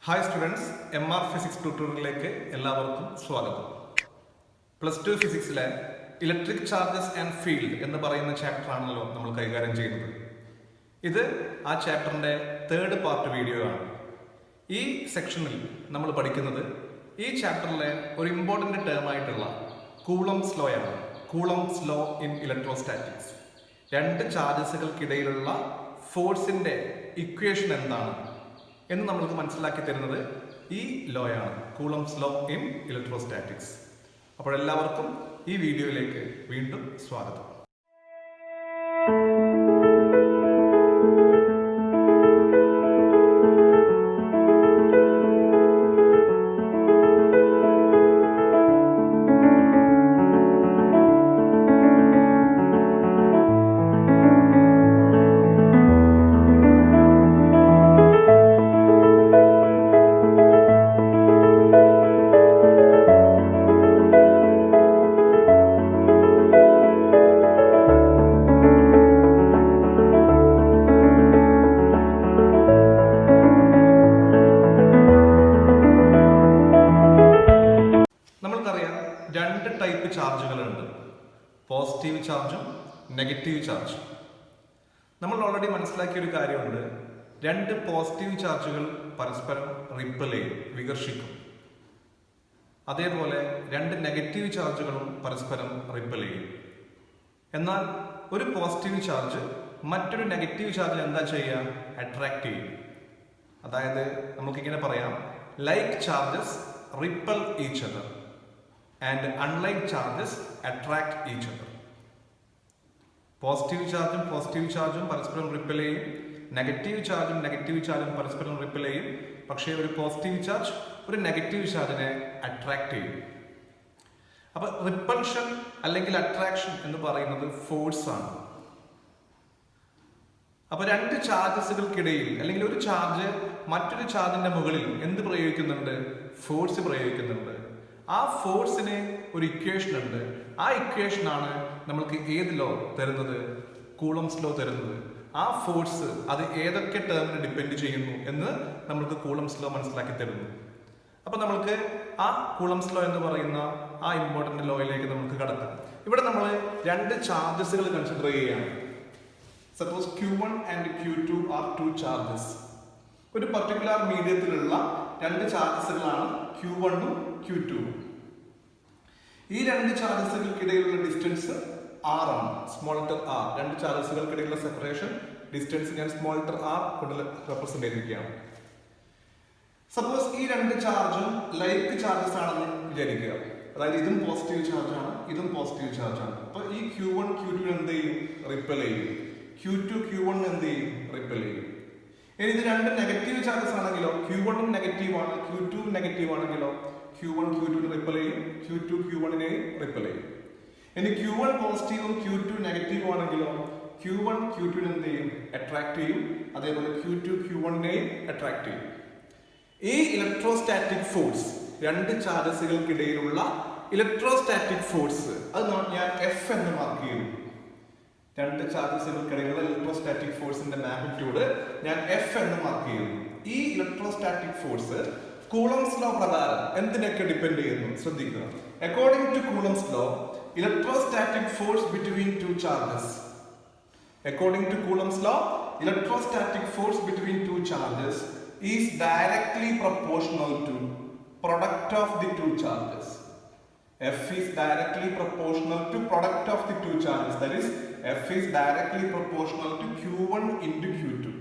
Hi students, MR Physics ട്യൂട്ടോറിയലിലേക്ക് എല്ലാവർക്കും സ്വാഗതം. +2 ഫിസിക്സിലെ ഇലക്ട്രിക് ചാർജസ് ആൻഡ് ഫീൽഡ് എന്ന് പറയുന്ന ചാപ്റ്റർ ആണല്ലോ നമ്മൾ കൈകാര്യം ചെയ്യുന്നത്. ഇത് ആ ചാപ്റ്ററിന്റെ 3rd പാർട്ട് വീഡിയോ ആണ്. ഈ സെക്ഷനിൽ നമ്മൾ പഠിക്കുന്നത് ഈ ചാപ്റ്ററിലെ ഒരു ഇമ്പോർട്ടന്റ് ടേം ആയിട്ടുള്ള കൂളംസ് ലോ ആണ്. Coulomb's law in electrostatics. രണ്ട് ചാർജസുകൾക്കിടയിലുള്ള ഫോഴ്സിന്റെ ഇക്വേഷൻ എന്താണ് എന്ന് നമ്മൾക്ക് മനസ്സിലാക്കി തരുന്നത് ഈ ലോയാണ്, കൂളംസ് ലോ ഇൻ ഇലക്ട്രോസ്റ്റാറ്റിക്സ്. അപ്പോൾ എല്ലാവർക്കും ഈ വീഡിയോയിലേക്ക് വീണ്ടും സ്വാഗതം. രണ്ട് ടൈപ്പ് ചാർജുകളുണ്ട്, പോസിറ്റീവ് ചാർജും നെഗറ്റീവ് ചാർജും. നമ്മൾ ഓൾറെഡി മനസ്സിലാക്കിയ ഒരു കാര്യമുണ്ട്, രണ്ട് പോസിറ്റീവ് ചാർജുകൾ പരസ്പരം റിപ്പൽ ചെയ്യും, വികർഷിക്കും. അതേപോലെ രണ്ട് നെഗറ്റീവ് ചാർജുകളും പരസ്പരം റിപ്പൽ ചെയ്യും. എന്നാൽ ഒരു പോസിറ്റീവ് ചാർജ് മറ്റൊരു നെഗറ്റീവ് ചാർജ് എന്താ ചെയ്യുക? അട്രാക്ട് ചെയ്യും. അതായത് നമുക്കിങ്ങനെ പറയാം, like charges ripple each other and unlike charges attract each other. Positive ചാർജും പരസ്പരം റിപ്പൽ ചെയ്യും, നെഗറ്റീവ് ചാർജും പരസ്പരം റിപ്പൽ ചെയ്യും. പക്ഷേ ഒരു പോസിറ്റീവ് ചാർജ് ഒരു നെഗറ്റീവ് ചാർജിനെ അട്രാക്ട് ചെയ്യും. അപ്പൊ റിപ്പൾഷൻ അല്ലെങ്കിൽ അട്രാക്ഷൻ എന്ന് പറയുന്നത് ഫോഴ്സ് ആണ്. അപ്പൊ രണ്ട് ചാർജസുകൾക്കിടയിൽ അല്ലെങ്കിൽ ഒരു ചാർജ് മറ്റൊരു ചാർജിന്റെ മുകളിൽ എന്ത് പ്രയോഗിക്കുന്നുണ്ട്? ഫോഴ്സ് പ്രയോഗിക്കുന്നുണ്ട്. ആ ഫോഴ്സിന് ഒരു ഇക്വേഷൻ ഉണ്ട്. ആ ഇക്വേഷൻ ആണ് നമ്മൾക്ക് ഏത് ലോ തരുന്നത്? കൂളംസ് ലോ തരുന്നത്. ആ ഫോഴ്സ് അത് ഏതൊക്കെ ടേമിന് ഡിപ്പെൻഡ് ചെയ്യുന്നു എന്ന് നമ്മൾക്ക് കൂളംസ് ലോ മനസ്സിലാക്കി തരുന്നു. അപ്പൊ നമ്മൾക്ക് ആ കൂളംസ് ലോ എന്ന് പറയുന്ന ആ ഇമ്പോർട്ടന്റ് ലോയിലേക്ക് നമുക്ക് കടക്കാം. ഇവിടെ നമ്മൾ രണ്ട് ചാർജസുകൾ കൺസിഡർ ചെയ്യുകയാണ്. Suppose Q1 and Q2 are two charges. ഒരു പർട്ടിക്കുലർ മീഡിയത്തിലുള്ള രണ്ട് ചാർജസുകളാണ് Q1ഉം Q2ഉം. ഈ രണ്ട് ചാർജസുകൾക്കിടയിലുള്ള ഡിസ്റ്റൻസ് R ആണ്, സ്മോൾ ലെറ്റർ R. രണ്ട് ചാർജസുകൾക്കിടയിലുള്ള സെപ്പറേഷൻ ഡിസ്റ്റൻസ് ഞാൻ സ്മോൾ ലെറ്റർ R കൊണ്ട് റെപ്രസെന്റ് ചെയ്തിരിക്കുകയാണ്. സപ്പോസ് ഈ രണ്ട് ചാർജും ലൈക്ക് ചാർജസ് ആണെന്ന് വിചാരിക്കുക. അതായത് ഇതും പോസിറ്റീവ് ചാർജ് ആണ്, ഇതും പോസിറ്റീവ് ചാർജ് ആണ്. അപ്പൊ ഈ Q1 Q2 എന്ത് ചെയ്യും? റിപ്പൽ ചെയ്യും. Q2 Q1 എന്ത് ചെയ്യും? റിപ്പൽ ചെയ്യും. ഇനി ഇത് രണ്ട് നെഗറ്റീവ് ചാർജസ് ആണെങ്കിലോ, Q1 നെഗറ്റീവ് ആണ്, Q2 നെഗറ്റീവ് ആണെങ്കിലോ, Q1 Q2 റിപ്പൽ ചെയ്യും, Q2 Q1 റിപ്പൽ ചെയ്യും. ഇനി Q1 പോസിറ്റീവും Q2 നെഗറ്റീവ് ആണെങ്കിലോ, Q1 Q2 എന്ത് ചെയ്യും? അട്രാക്ട് ചെയ്യും. അതേപോലെ Q2 Q1 അട്രാക്ട് ചെയ്യും. ഈ ഇലക്ട്രോസ്റ്റാറ്റിക് ഫോഴ്സ്, രണ്ട് ചാർജസുകൾക്കിടയിലുള്ള ഇലക്ട്രോസ്റ്റാറ്റിക് ഫോഴ്സ്, അത് ഞാൻ F എന്ന് മാർക്ക് ചെയ്യും. രണ്ട് ചാർജസുകൾക്കിടയിലുള്ള ഇലക്ട്രോസ്റ്റാറ്റിക് ഫോഴ്സിന്റെ മാഗ്നിറ്റ്യൂഡ് ഞാൻ F എന്ന് മാർക്ക് ചെയ്യുന്നു. ഈ ഇലക്ട്രോസ്റ്റാറ്റിക് ഫോഴ്സ് കൂളംസ് ലോ പ്രകാരം എന്തിനൊക്കെ ഡിപ്പെൻഡ് ചെയ്യുന്നു? ശ്രദ്ധിക്കുക. According to Coulomb's law, electrostatic force between two charges. According to Coulomb's law, electrostatic force between two charges is directly proportional to product of the two charges. F is directly proportional to product of the two charges. That is, F is directly proportional to Q1 into Q2.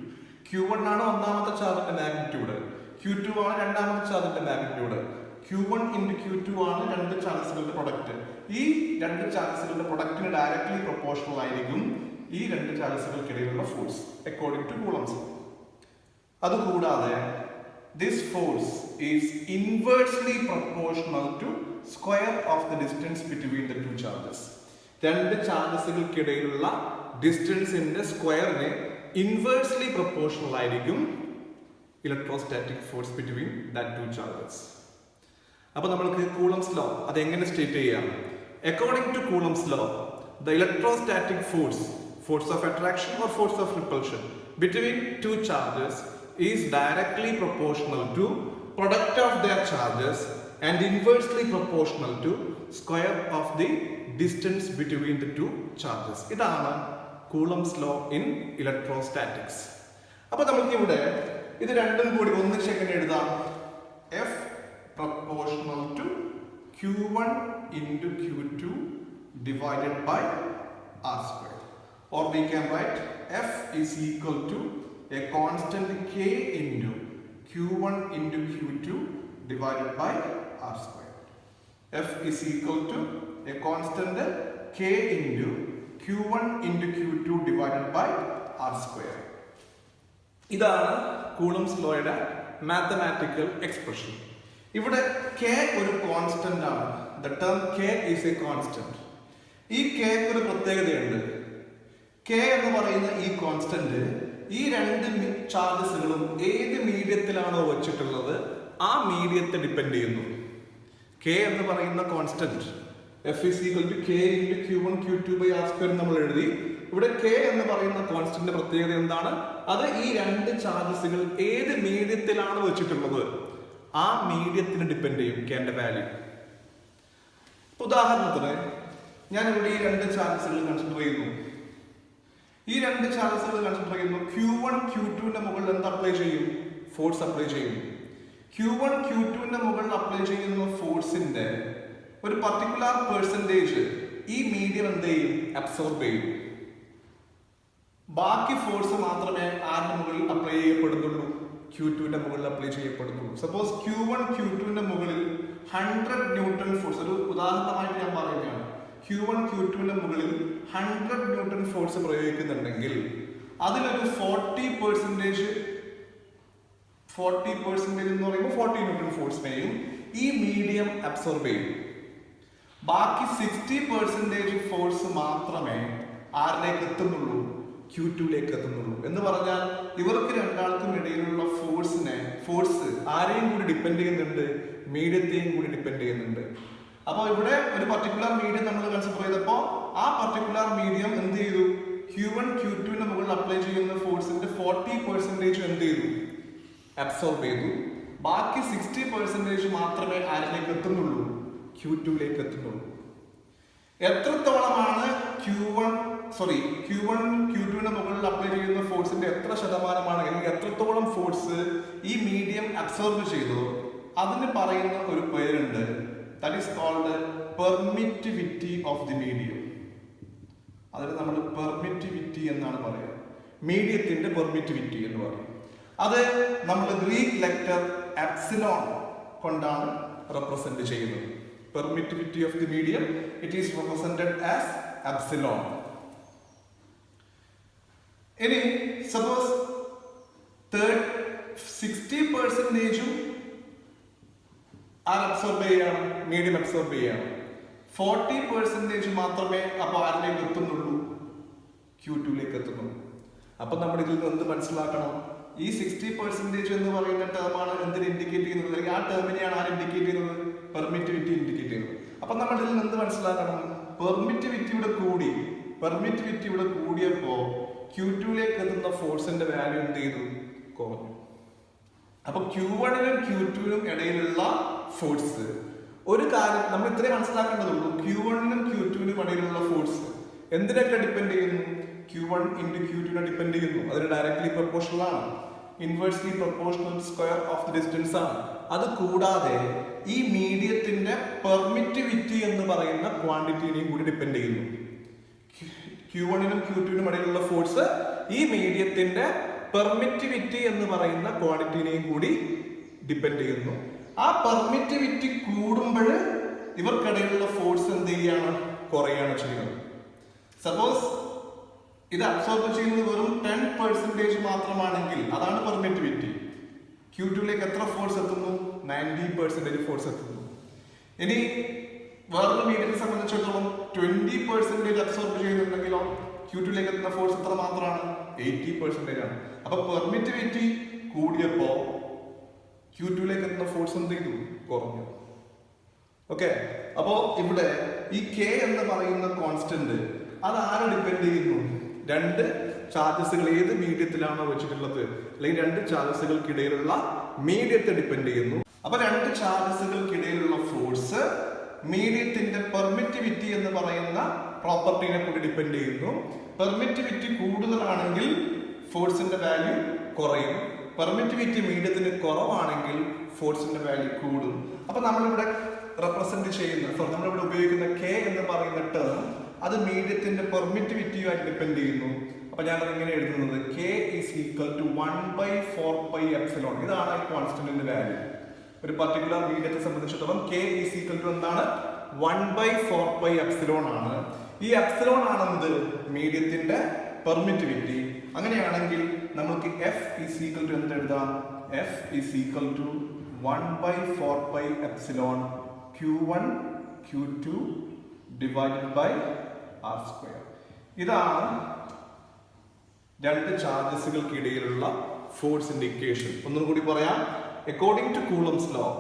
Q1 ആണ് ഒന്നാമത്തെ ചാർജിന്റെ magnitude, Q2 ആണ് രണ്ടാമത്തെ ചാർജിന്റെ magnitude. Q1 into Q2 ആണ് രണ്ട് ചാർജസുകളുടെ product. ഈ രണ്ട് ചാർജസുകളുടെ പ്രൊഡക്റ്റിന് ഡയറക്ട്ലി പ്രൊപ്പോർഷണൽ ആയിരിക്കും ഈ രണ്ട് ചാർജസുകൾക്കിടയിലുള്ള force according to Coulomb's law. അതുകൂടാതെ this force is inversely proportional to square of the distance between the two charges. രണ്ട് ചാർജസുകൾക്കിടയിലുള്ള ഡിസ്റ്റൻസിന്റെ സ്ക്വയറിന് ഇൻവേഴ്സ്ലി പ്രൊപ്പോർഷണൽ ആയിരിക്കും electrostatic force between that two charges. അപ്പൊ നമ്മൾക്ക് കൂളംസ് ലോ അത് എങ്ങനെ സ്റ്റേറ്റ് ചെയ്യാം? According to Coulomb's law, the electrostatic force of attraction or force of repulsion between two charges is directly proportional to product of their charges and inversely proportional to square of the distance between the two charges. ഇതാണ് Coulomb's law in electrostatics. അപ്പോൾ നമുക്ക് ഇവിടെ ഇത് രണ്ടും കൂടി ഒന്നിച്ച് എങ്ങനെ എഴുതാം? F proportional to Q1 into Q2 divided by R square. Or we can write F is equal to a constant K into Q1 into Q2 divided by R square. F is equal to a constant K into Q1 into Q2 divided by R square. ഇതാണ് Coulomb's lawയുടെ mathematical expression. ഇവിടെ K ഒരു constant ആണ്. The term K is a constant. ഈ K ഒരു പ്രത്യേകതയുണ്ട്. K എന്ന് പറയുന്ന ഈ കോൺസ്റ്റന്റ് ഈ രണ്ട് ചാർജസുകളും ഏത് മീഡിയത്തിലാണോ വെച്ചിട്ടുള്ളത് ആ മീഡിയത്തെ ഡിപ്പെൻഡ് ചെയ്യുന്നു. K എന്ന് പറയുന്ന constant F is equal to K into Q1 Q2 by R square നമ്മൾ എഴുതി. ഇവിടെ K എന്ന് പറയുന്ന കോൺസ്റ്റന്റ് പ്രത്യേകത എന്താണ്? അത് ഈ രണ്ട് ചാർജസുകൾ ഏത് മീഡിയത്തിലാണ് വെച്ചിട്ടുള്ളത് ആ മീഡിയത്തിന് ഡിപ്പെൻഡ് ചെയ്യും K ന്റെ വാല്യൂ. ഉദാഹരണത്തിന് ഞാൻ ഇവിടെ ഈ രണ്ട് ചാർജസുകൾ കൺസിഡർ ചെയ്യുന്നു. ഈ രണ്ട് ചാർജസുകൾ കൺസിഡർ ചെയ്യുന്നു. Q1 Q2ന്റെ മുകളിൽ എന്ത് അപ്ലൈ ചെയ്യും? ഫോഴ്സ് അപ്ലൈ ചെയ്യും. Q1 Q2ന്റെ മുകളിൽ അപ്ലൈ ചെയ്യുന്ന ഫോഴ്സിന്റെ ഒരു പർട്ടിക്കുലർ പെർസെന്റേജ് ഈ മീഡിയം എന്ത് ചെയ്യും? അബ്സോർബ് ചെയ്യും. ബാക്കി ഫോഴ്സ് മാത്രമേ ആരുടെ മുകളിൽ അപ്ലൈ ചെയ്യപ്പെടുന്നുള്ളൂ? Q2ന്റെ മുകളിൽ അപ്ലൈ ചെയ്യപ്പെടുന്നുള്ളൂ. സപ്പോസ് Q1 Q2ന്റെ മുകളിൽ 100 ന്യൂട്ടൺ ഫോഴ്സ്, ഒരു ഉദാഹരണമായിട്ട് ഞാൻ പറയുകയാണ്, Q1 Q2ന്റെ മുകളിൽ 100 ന്യൂട്ടൺ ഫോഴ്സ് പ്രയോഗിക്കുന്നുണ്ടെങ്കിൽ അതിലൊരു 40% എന്ന് പറയുമ്പോൾ 40 ന്യൂട്ടൺ ഫോഴ്സിനെയും ഈ മീഡിയം അബ്സോർബ് ചെയ്യും. ബാക്കി 60% ഫോഴ്സ് മാത്രമേ ആരിലേക്ക് എത്തുന്നുള്ളൂ? Q2ലേക്ക് എത്തുന്നുള്ളൂ. എന്ന് പറഞ്ഞാൽ ഇവർക്ക് രണ്ടാൾക്കും ഇടയിലുള്ള ഫോഴ്സ് ആരെയും കൂടി ഡിപ്പെൻഡ് ചെയ്യുന്നുണ്ട്? മീഡിയത്തെയും കൂടി ഡിപ്പെൻഡ് ചെയ്യുന്നുണ്ട്. അപ്പോൾ ഇവിടെ ഒരു പർട്ടിക്കുലർ മീഡിയം നമ്മൾ കൺസിഡർ ചെയ്തപ്പോൾ ആ പർട്ടിക്കുലർ മീഡിയം എന്ത് ചെയ്തു? Q1 Q2ന്റെ മുകളിൽ അപ്ലൈ ചെയ്യുന്ന ഫോഴ്സിന്റെ 40% എന്ത് ചെയ്തു? അബ്സോർബ് ചെയ്തു. ബാക്കി 60% മാത്രമേ ആരിലേക്ക് എത്തുന്നുള്ളൂ? Q2ലേക്ക് എത്തുന്നുള്ളൂ. എത്രത്തോളമാണ് Q1 Q2ന്റെ മുകളിൽ അപ്ലൈ ചെയ്യുന്ന ഫോഴ്സിന്റെ എത്ര ശതമാനമാണ്, അല്ലെങ്കിൽ എത്രത്തോളം ഫോഴ്സ് ഈ മീഡിയം അബ്സോർബ് ചെയ്തോ അതിന് പറയുന്ന ഒരു പേരുണ്ട്. That is called permittivity of the medium. അതിന് നമ്മൾ പെർമിറ്റിവിറ്റി എന്നാണ് പറയുക. മീഡിയത്തിന്റെ പെർമിറ്റിവിറ്റി എന്ന് പറയും. അത് നമ്മൾ ഗ്രീക്ക് ലെറ്റർ എപ്സിലോൺ കൊണ്ടാണ് റെപ്രസെന്റ് ചെയ്യുന്നത്. Permittivity of the medium, it is represented as epsilon. ഇനി സപ്പോസ് 60% അബ്സോർബ് ചെയ്യാണ്, മീഡിയം അബ്സോർബ് ചെയ്യാണ്. 40% മാത്രമേ അപ്പൊ ആരിലേക്ക് എത്തുന്നുള്ളൂ? Q2ലേക്ക് എത്തുന്നുള്ളൂ. അപ്പൊ നമ്മൾ ഇതിൽ നിന്ന് എന്ത് മനസ്സിലാക്കണം? ഈ 60% എന്ന് പറയുന്ന ടേമാണ് എന്തിനെ ഇൻഡിക്കേറ്റ് ചെയ്യുന്നത്? അല്ലെങ്കിൽ ആ ടേമിനെയാണ് ആര് ഇൻഡിക്കേറ്റ് ചെയ്യുന്നത്? പെർമിറ്റിവിറ്റി ഇൻഡിക്കേറ്റ് ചെയ്യുന്നത്. അപ്പൊ നമ്മൾ ഇതിൽ നിന്ന് എന്ത് മനസ്സിലാക്കണം? പെർമിറ്റിവിറ്റി ഇവിടെ കൂടിയപ്പോ Q2ലേക്ക് എത്തുന്ന ഫോഴ്സിന്റെ വാല്യൂ എന്ത് ചെയ്തു? കുറഞ്ഞു. അപ്പൊ Q1നും Q2നും ഇടയിലുള്ള ഫോഴ്സ്, ഒരു കാര്യം നമ്മൾ ഇത്രയും മനസ്സിലാക്കേണ്ടതുള്ളൂ. Q1നും Q2നും ഇടയിലുള്ള ഫോഴ്സ് എന്തിനൊക്കെ ഡിപ്പെൻഡ് ചെയ്യുന്നു? Q1 into Q2നെ ഡിപ്പെൻഡ് ചെയ്യുന്നു. അതിന് ഡയറക്ട്ലി പ്രൊപ്പോർഷണൽ ആണ്. Inversely proportional square of the distance ആണ്. അത് കൂടാതെ ഈ മീഡിയത്തിന്റെ പെർമിറ്റിവിറ്റി എന്ന് പറയുന്ന ക്വാണ്ടിറ്റിനെയും കൂടി ഡിപ്പെൻഡ് ചെയ്യുന്നു. Q1നും Q2നും ഇടയിലുള്ള ഫോഴ്സ് ഈ മീഡിയത്തിന്റെ പെർമിറ്റിവിറ്റി എന്ന് പറയുന്ന ക്വാണ്ടിറ്റിനെയും കൂടി ഡിപ്പെൻഡ് ചെയ്യുന്നു. ആ പെർമിറ്റിവിറ്റി കൂടുമ്പോൾ ഇവർക്കിടയിലുള്ള ഫോഴ്സ് എന്ത് ചെയ്യാണ്? കുറയാണ് ചെയ്യുന്നത്. സപ്പോസ് ഇത് അബ്സോർബ് ചെയ്യുന്നത് വെറും 10% മാത്രമാണെങ്കിൽ അതാണ് പെർമിറ്റിവിറ്റി. Q2ലേക്ക് എത്ര ഫോഴ്സ് എത്തുന്നു? 90% ഫോഴ്സ് എത്തുന്നു. ഇനി വേറൊരു മീഡിയത്തെ സംബന്ധിച്ചിടത്തോളം 20% അബ്സോർബ് ചെയ്യുന്നുണ്ടെങ്കിലോ Q2ലേക്ക് എത്തുന്ന ഫോഴ്സ് എത്ര മാത്രമാണ്? 80% ആണ്. അപ്പൊ പെർമിറ്റിവിറ്റി കൂടിയപ്പോ Q2ലേക്ക് എത്തുന്ന ഫോഴ്സ് എന്ത് ചെയ്തു? കുറഞ്ഞു. ഓക്കെ, അപ്പോ ഇവിടെ ഈ K എന്ന് പറയുന്ന കോൺസ്റ്റന്റ് അത് ആരെ ഡിപ്പെൻഡ് ചെയ്യുന്നു? രണ്ട് ചാർജസുകൾ ഏത് മീഡിയത്തിലാണോ വെച്ചിട്ടുള്ളത്, അല്ലെങ്കിൽ രണ്ട് ചാർജസുകൾക്കിടയിലുള്ള മീഡിയത്തെ ഡിപ്പെൻഡ് ചെയ്യുന്നു. അപ്പൊ രണ്ട് ചാർജസുകൾക്കിടയിലുള്ള ഫോഴ്സ് മീഡിയത്തിന്റെ പെർമിറ്റിവിറ്റി എന്ന് പറയുന്ന പ്രോപ്പർട്ടിനെ കൂടി ഡിപ്പെൻഡ് ചെയ്യുന്നു. പെർമിറ്റിവിറ്റി കൂടുതലാണെങ്കിൽ ഫോഴ്സിന്റെ വാല്യൂ കുറയും, പെർമിറ്റിവിറ്റി മീഡിയത്തിന് കുറവാണെങ്കിൽ ഫോഴ്സിന്റെ വാല്യൂ കൂടും. അപ്പൊ നമ്മളിവിടെ റെപ്രസെന്റ് ചെയ്യുന്ന നമ്മളിവിടെ ഉപയോഗിക്കുന്ന കെ എന്ന് പറയുന്ന ടേം അത് മീഡിയത്തിന്റെ പെർമിറ്റിവിറ്റിയുമായിട്ട് ഡിപ്പെൻഡ് ചെയ്യുന്നു. അപ്പൊ ഞാനത് എങ്ങനെ എഴുതുന്നത്, കെ ഈസ് ഈക്വൽ ടു 1/4πε. ഇതാണ് ഈ കോൺസ്റ്റന്റിന്റെ വാല്യൂ. ഒരു പർട്ടിക്കുലർ മീഡിയത്തെ സംബന്ധിച്ചിടത്തോളം കെ ഈസ് ഈക്വൽ ടു എന്താണ്, 1/4πε ആണ്. ഈ എപ്സിലോൺ ആണ് എന്ത്, മീഡിയത്തിന്റെ പെർമിറ്റിവിറ്റി. അങ്ങനെയാണെങ്കിൽ നമുക്ക് എഫ് ഈസ് ഈക്വൽ ടു എന്ത് എഴുതാം, F is equal to 1/4πε Q1 Q2 divided by R². ഇതാണ് രണ്ട് ചാർജസുകൾക്കിടയിലുള്ള ഫോഴ്സിന്റെ ഇക്വേഷൻ. ഒന്നും കൂടി പറയാം. According to Coulomb's law,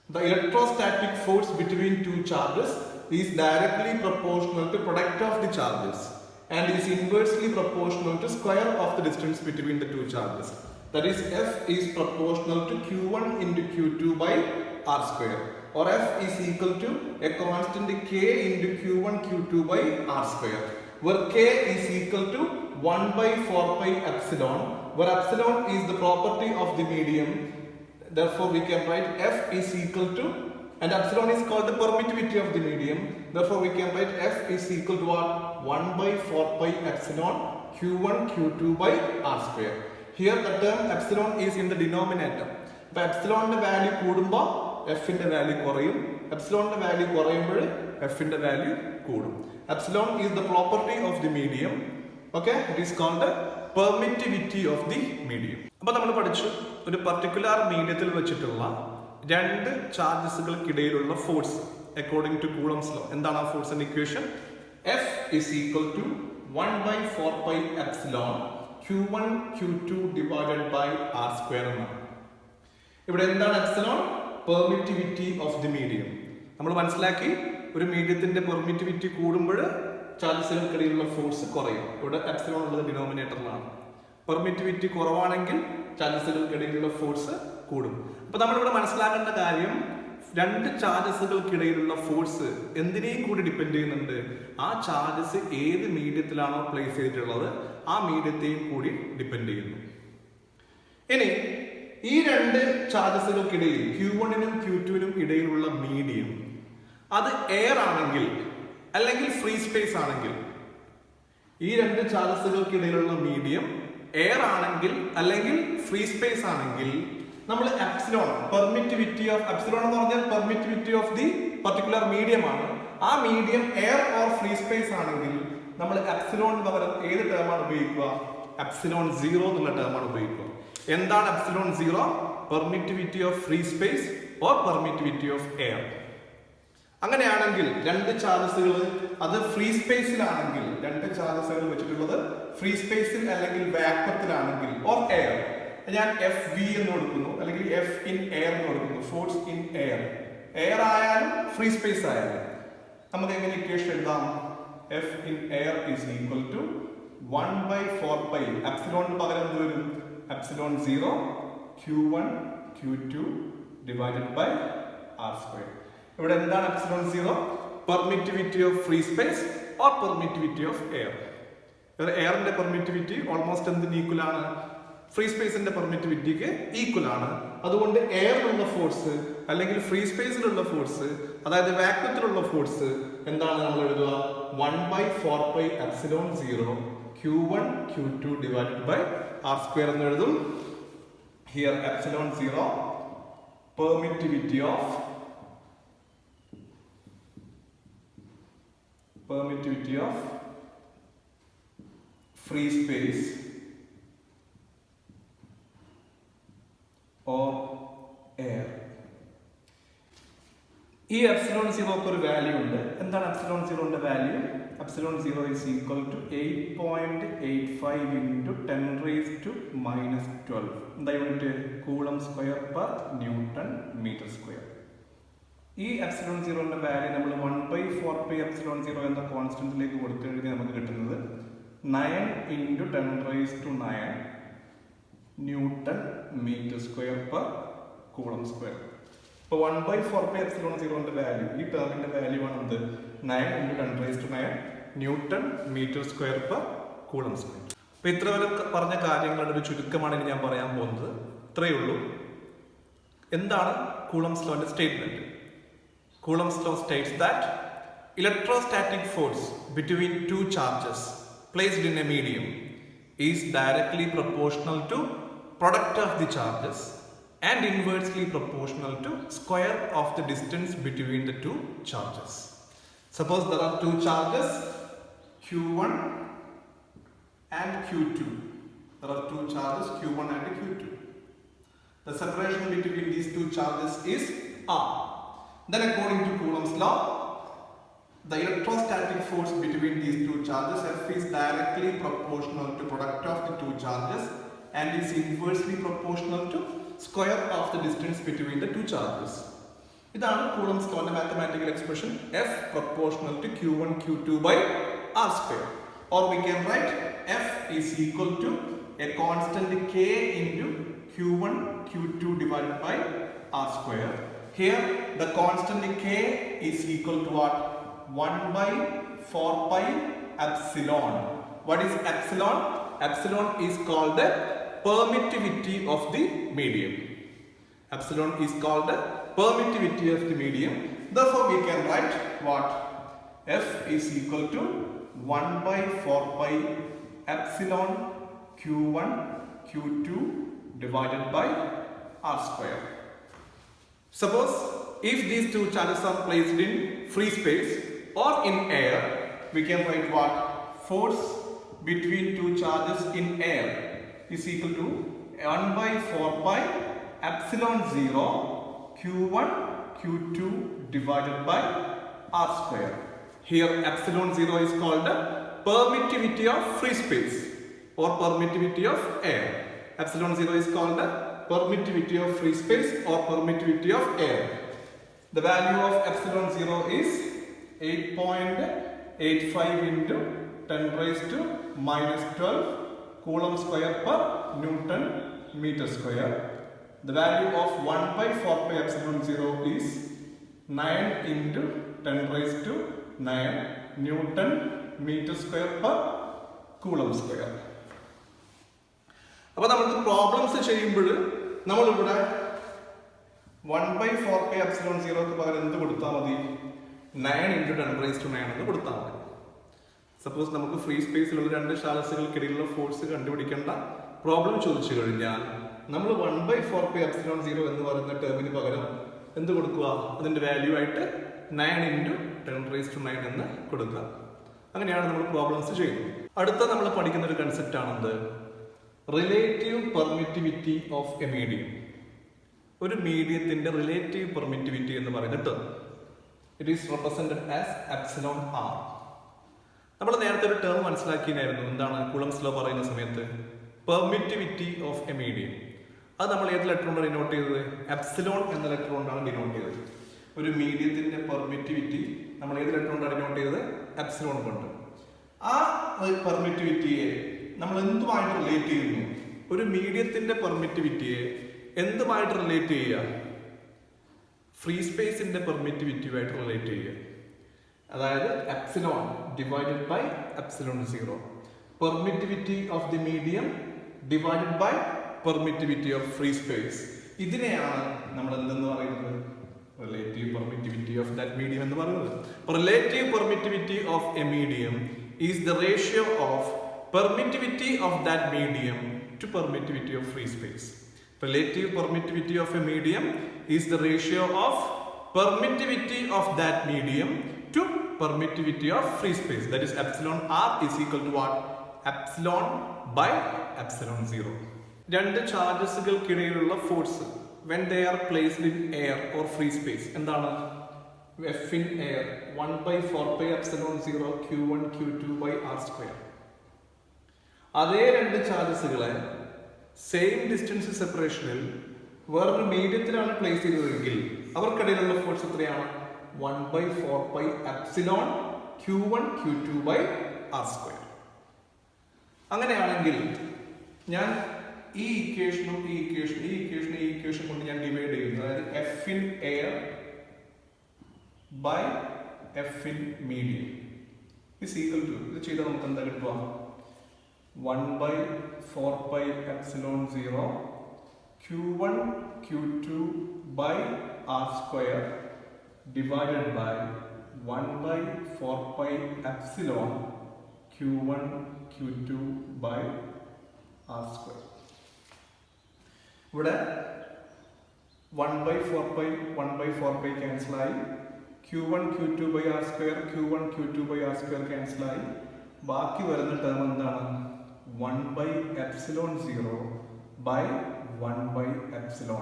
the electrostatic force between two charges is directly proportional to product of the charges and is inversely proportional to square of the distance between the two charges. That is, F is proportional to Q1 into Q2 by R², or F is equal to a constant K into Q1 Q2 by R², where K is equal to 1/4πε, where epsilon is the property of the medium. Therefore, we can write F is equal to, and epsilon is called the permittivity of the medium. Therefore, we can write F is equal to what? 1/4πε Q1 Q2 by R². Here the term epsilon is in the denominator. If epsilon value കൂടുമ്പോൾ F ന്റെ value കുറയും, epsilon value കുറയുമ്പോൾ F ന്റെ value കൂടും. Epsilon is the property of the medium. Okay, it is called the permittivity of the medium. അപ്പൊ നമ്മൾ പഠിച്ചു, ഒരു പർട്ടിക്കുലർ മീഡിയത്തിൽ വെച്ചിട്ടുള്ള രണ്ട് ചാർജസുകൾക്കിടയിലുള്ള force according to Coulomb's law. എന്താണ് ആ ഫോഴ്സിന്റെ equation? F is equal to 1/4πε Q1 Q2 divided by R² എന്നാണ്. ഇവിടെ എന്താണ് epsilon? Permittivity of the medium. നമ്മൾ മനസ്സിലാക്കി, ഒരു മീഡിയത്തിന്റെ പെർമിറ്റിവിറ്റി കൂടുമ്പോൾ ചാർജസുകൾക്കിടയിലുള്ള ഫോഴ്സ് കുറയും. ഇവിടെ എപ്സിലോൺ ഉള്ളത് ഡിനോമിനേറ്ററിലാണ്. പെർമിറ്റിവിറ്റി കുറവാണെങ്കിൽ ചാർജസുകൾക്കിടയിലുള്ള ഫോഴ്സ് കൂടും. അപ്പൊ നമ്മളിവിടെ മനസ്സിലാക്കേണ്ട കാര്യം, രണ്ട് ചാർജസുകൾക്കിടയിലുള്ള ഫോഴ്സ് എന്തിനേയും കൂടി ഡിപ്പെൻഡ് ചെയ്യുന്നുണ്ട്. ആ ചാർജസ് ഏത് മീഡിയത്തിലാണോ പ്ലേസ് ചെയ്തിട്ടുള്ളത് ആ മീഡിയത്തെയും കൂടി ഡിപ്പെൻഡ് ചെയ്യുന്നു. ഇനി ഈ രണ്ട് ചാർജസുകൾക്കിടയിൽ Q1നും Q2നും ഇടയിലുള്ള മീഡിയം അത് എയർ ആണെങ്കിൽ അല്ലെങ്കിൽ ഫ്രീ സ്പേസ് ആണെങ്കിൽ, ഈ രണ്ട് ചാർജസുകൾക്കിടയിലുള്ള മീഡിയം എയർ ആണെങ്കിൽ അല്ലെങ്കിൽ ഫ്രീ സ്പേസ് ആണെങ്കിൽ, നമ്മൾ എപ്സിലോൺ, പെർമിറ്റിവിറ്റി ഓഫ് എപ്സിലോൺ എന്ന് പറഞ്ഞാൽ permittivity of the particular medium ആണ്. ആ medium air or free space ആണെങ്കിൽ നമ്മൾ എപ്സിലോണിന് പകരം ഏത് ടേമാണ് ഉപയോഗിക്കുക? എപ്സിലോൺ 0 എന്നുള്ള ടേമാണ് ഉപയോഗിക്കുക. എന്താണ് epsilon 0? Permittivity of free space or permittivity of air. അങ്ങനെയാണെങ്കിൽ രണ്ട് ചാർജസുകൾ അത് ഫ്രീ സ്പേസിലാണെങ്കിൽ, രണ്ട് ചാർജസുകൾ വെച്ചിട്ടുള്ളത് ഫ്രീ സ്പേസിൽ അല്ലെങ്കിൽ വാക്വത്തിലാണെങ്കിൽ, ഓർ എയർ, ഞാൻ എഫ് വി എന്ന് കൊടുക്കുന്നു അല്ലെങ്കിൽ എഫ് ഇൻ എയർ എന്ന് കൊടുക്കുന്നു. ഫോഴ്സ് ഇൻ എയർ, എയർ ആയാലും ഫ്രീ സ്പേസ് ആയാലും നമുക്ക് എങ്ങനെ ഇക്വേഷൻ എഴുതാം? F in air is equal to 1/4π, എപ്സിലോണിന് പകരം എന്ത് വരും? Epsilon 0 Q1 Q2 divided by R². ഇവിടെ എന്താണ് epsilon 0? Permittivity of free space or permittivity of air. എയറിന്റെ പെർമിറ്റിവിറ്റി ഓൾമോസ്റ്റ് എന്തിന് ഈക്വൽ ആണ്? ഫ്രീ സ്പേസിന്റെ പെർമിറ്റിവിറ്റിക്ക് ഈക്വൽ ആണ്. അതുകൊണ്ട് എയറിലുള്ള ഫോഴ്സ് അല്ലെങ്കിൽ ഫ്രീ സ്പേസിലുള്ള ഫോഴ്സ്, അതായത് വാക്വത്തിലുള്ള ഫോഴ്സ് എന്താണ് നമ്മൾ എഴുതുക? 1/4πε Q1 Q2 divided by R² എന്ന് എഴുതും. Here epsilon 0 permittivity of free space or air. ഈ എപ്സിലോൺ 0ക്ക് ഒരു വാല്യൂ ഉണ്ട്. എന്താണ് എപ്സിലോൺ 0ന്റെ value? Epsilon 0 is equal to 8.85 into 10⁻⁻12. എന്താ unit? Coulomb square per newton metre square. ഈ എപ്സിലോൺ 0ന്റെ വാല്യൂ നമ്മൾ 1/4πε എന്ന കോൺസ്റ്റന്റിലേക്ക് കൊടുത്തു കഴിഞ്ഞാൽ നമുക്ക് കിട്ടുന്നത് 9 into 10 raised to 9 Newton meter square per Coulomb square. So 1 by 4 pi epsilon 0 the value. This term in the value one the 9 into 10 raised to 9 Newton meter square per Coulomb square. അപ്പോൾ ഇത്ര വരെ പറഞ്ഞ കാര്യങ്ങളുടെ ഒരു ചുരുക്കമാണ് ഇനി ഞാൻ പറയാൻ പോകുന്നത്. ഇത്രയേ ഉള്ളൂ. എന്താണ് Coulomb's law statement? Coulomb's law states that electrostatic force between two charges placed in a medium is directly proportional to product of the charges and inversely proportional to square of the distance between the two charges. Suppose there are two charges Q1 and Q2. There are two charges Q1 and Q2. The separation between these two charges is R. Then according to Coulomb's law, the electrostatic force between these two charges F is directly proportional to product of the two charges and is inversely proportional to square of the distance between the two charges. ഇതാണ് Coulomb's law mathematical expression F proportional to Q1 Q2 by R square. Or we can write F is equal to a constant K into Q1 Q2 divided by R square. Here the constant K is equal to what? 1 by 4 pi epsilon. What is epsilon? Epsilon is called the permittivity of the medium. Epsilon is called the permittivity of the medium. Therefore we can write what? F is equal to 1 by 4 pi epsilon Q1 Q2 divided by R square. Suppose if these two charges are placed in free space or in air, we can write what? Force between two charges in air is equal to 1 by 4 pi epsilon 0 Q1 Q2 divided by R square. Here epsilon 0 is called the permittivity of free space or permittivity of air. Epsilon 0 is called the permittivity of free space or permittivity of air. The value of epsilon 0 is 8.85 into 10 raised to minus 12 Coulomb square per Newton meter square. The value of 1 by 4 pi epsilon 0 is 9 into 10 raised to 9 Newton meter square per Coulomb square. അപ്പോൾ നമുക്ക് problems ചെയ്യുമ്പോൾ നമ്മളിവിടെ 1 by 4 pi epsilon 0 ക്ക് പകരം എന്ത് കൊടുത്താൽ മതി? 9 into 10 raised to 9 എന്ന് കൊടുത്താൽ മതി. സപ്പോസ് നമുക്ക് ഫ്രീ സ്പേസിലുള്ള രണ്ട് ചാർജസുകൾക്കിടയിലുള്ള ഫോഴ്സ് കണ്ടുപിടിക്കേണ്ട പ്രോബ്ലം ചോദിച്ചു കഴിഞ്ഞാൽ നമ്മൾ 1 by 4 pi epsilon 0 എന്ന് പറയുന്ന ടേമിന് പകരം എന്ത് കൊടുക്കുക? അതിന്റെ വാല്യൂ ആയിട്ട് 9 into 10 raised to 9 എന്ന് കൊടുക്കുക. അങ്ങനെയാണ് നമ്മൾ പ്രോബ്ലംസ് ചെയ്യുന്നത്. അടുത്ത നമ്മൾ പഠിക്കുന്ന ഒരു കൺസെപ്റ്റ് ആണെന്ത്? Relative permittivity of a medium. ഒരു മീഡിയത്തിന്റെ റിലേറ്റീവ് പെർമിറ്റിവിറ്റി എന്ന് പറയുന്ന term it is represented as epsilon R. നമ്മൾ നേരത്തെ ഒരു ടേം മനസ്സിലാക്കിയായിരുന്നു. എന്താണ് Coulomb's law പറയുന്ന സമയത്ത്? Permittivity of a medium. അത് നമ്മൾ ഏത് ലെറ്റർ കൊണ്ടാണ് ഡിനോട്ട് ചെയ്തത്? എപ്സിലോൺ എന്ന ലെറ്റർ കൊണ്ടാണ് ഡിനോട്ട് ചെയ്തത്. ഒരു മീഡിയത്തിന്റെ പെർമിറ്റിവിറ്റി നമ്മൾ ഏത് ലെറ്റർ കൊണ്ടാണ് ഡിനോട്ട് ചെയ്തത്? എപ്സിലോൺ കൊണ്ട്. ആ പെർമിറ്റിവിറ്റിയെ നമ്മൾ എന്തുമായിട്ട് റിലേറ്റ് ചെയ്യുന്നു? ഒരു മീഡിയത്തിന്റെ പെർമിറ്റിവിറ്റിയെ എന്തുമായിട്ട് റിലേറ്റ് ചെയ്യുക? ഫ്രീ സ്പേസിന്റെ പെർമിറ്റിവിറ്റിയുമായിട്ട് റിലേറ്റ് ചെയ്യുക. അതായത് epsilon divided by epsilon 0. Permittivity of the medium divided by permittivity of free space. ഇതിനെയാണ് നമ്മൾ എന്തെന്ന് പറയുന്നത്? Relative permittivity of that medium എന്ന് പറയുന്നത്. Relative permittivity of a medium is the ratio of permittivity of that medium to permittivity of free space. Relative permittivity of a medium is the ratio of permittivity of that medium to permittivity of free space. That is epsilon r is equal to what? Epsilon by epsilon 0. രണ്ട് ചാർജസുകൾക്കിടയിലുള്ള force when they are placed in air or free space എന്താണ്? F in air 1 by 4 pi epsilon 0 q1 q2 by r square. അതേ രണ്ട് ചാർജസുകളെ same distance സെപ്പറേഷനിൽ വേറൊരു മീഡിയത്തിലാണ് place ചെയ്തതെങ്കിൽ അവർക്കിടയിലുള്ള force എത്രയാണ്? 1 by 4 pi epsilon q1 q2 by r square. അങ്ങനെയാണെങ്കിൽ ഞാൻ ഈ ഇക്വേഷനും ഈ ഇക്വേഷൻ കൊണ്ട് ഞാൻ ഡിവൈഡ് ചെയ്യുന്നു. അതായത് F in air by F in medium is equal to, ഇത് ചെയ്താൽ നമുക്ക് എന്താ കിട്ടുക? 1/4πε0 Q1 Q2 by R square divided by 1/4πε Q1 Q2 by R square. ഇവിടെ 1/4π ക്യാൻസൽ ആയി, Q1 Q2 by R square Q1 Q2 by R square cancel ആയി. ബാക്കി വരുന്ന ടേം എന്താണ്? 1/ε0 by 1/ε,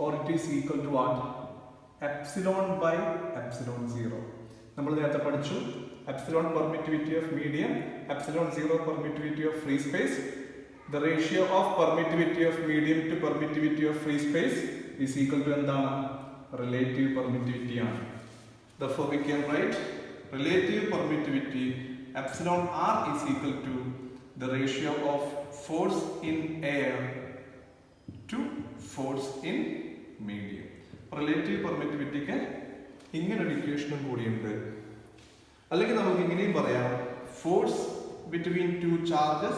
or it is equal to what? Epsilon by ε0. നമ്മൾ നേരത്തെ പഠിച്ചു epsilon permittivity of medium, ε0 permittivity of free space. The ratio of permittivity of medium to permittivity of free space is equal to എന്താണ്? Relative permittivity ആണ്. Therefore we can write relative permittivity epsilon r is equal to the ratio of force in air to force in medium. Relative permittivity ക്ക് ഇങ്ങനെ ഒരു ഇക്വേഷനും കൂടിയുണ്ട്. അല്ലെങ്കിൽ നമുക്ക് ഇങ്ങനെയും പറയാം, force between two charges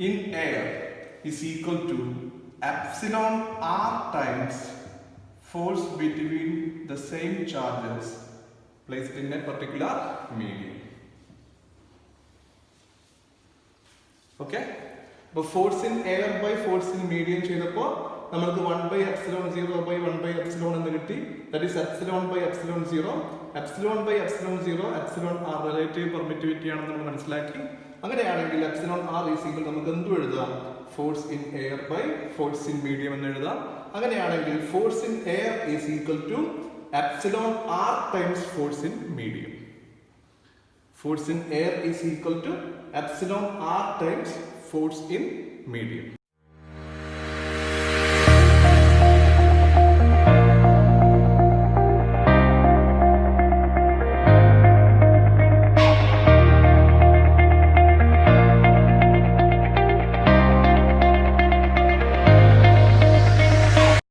in air is equal to epsilon r times force between the same charges placed in a particular medium. Okay? അപ്പോൾ force in air by force in medium ചെയ്തപ്പോൾ നമ്മൾക്ക് 1/ε0 by 1/ε എന്ന് കിട്ടി. That is epsilon by ε0. epsilon by ε0 epsilon r relative permittivity ആണെന്ന് നമ്മൾ മനസ്സിലാക്കി. അങ്ങനെയാണെങ്കിൽ epsilon r is equal നമുക്ക് എന്തും എഴുതാം? Force in air by force in medium എന്ന് എഴുതാം. അങ്ങനെയാണെങ്കിൽ force in air is equal to epsilon r times force in medium. Force in air is equal to epsilon r times force in medium.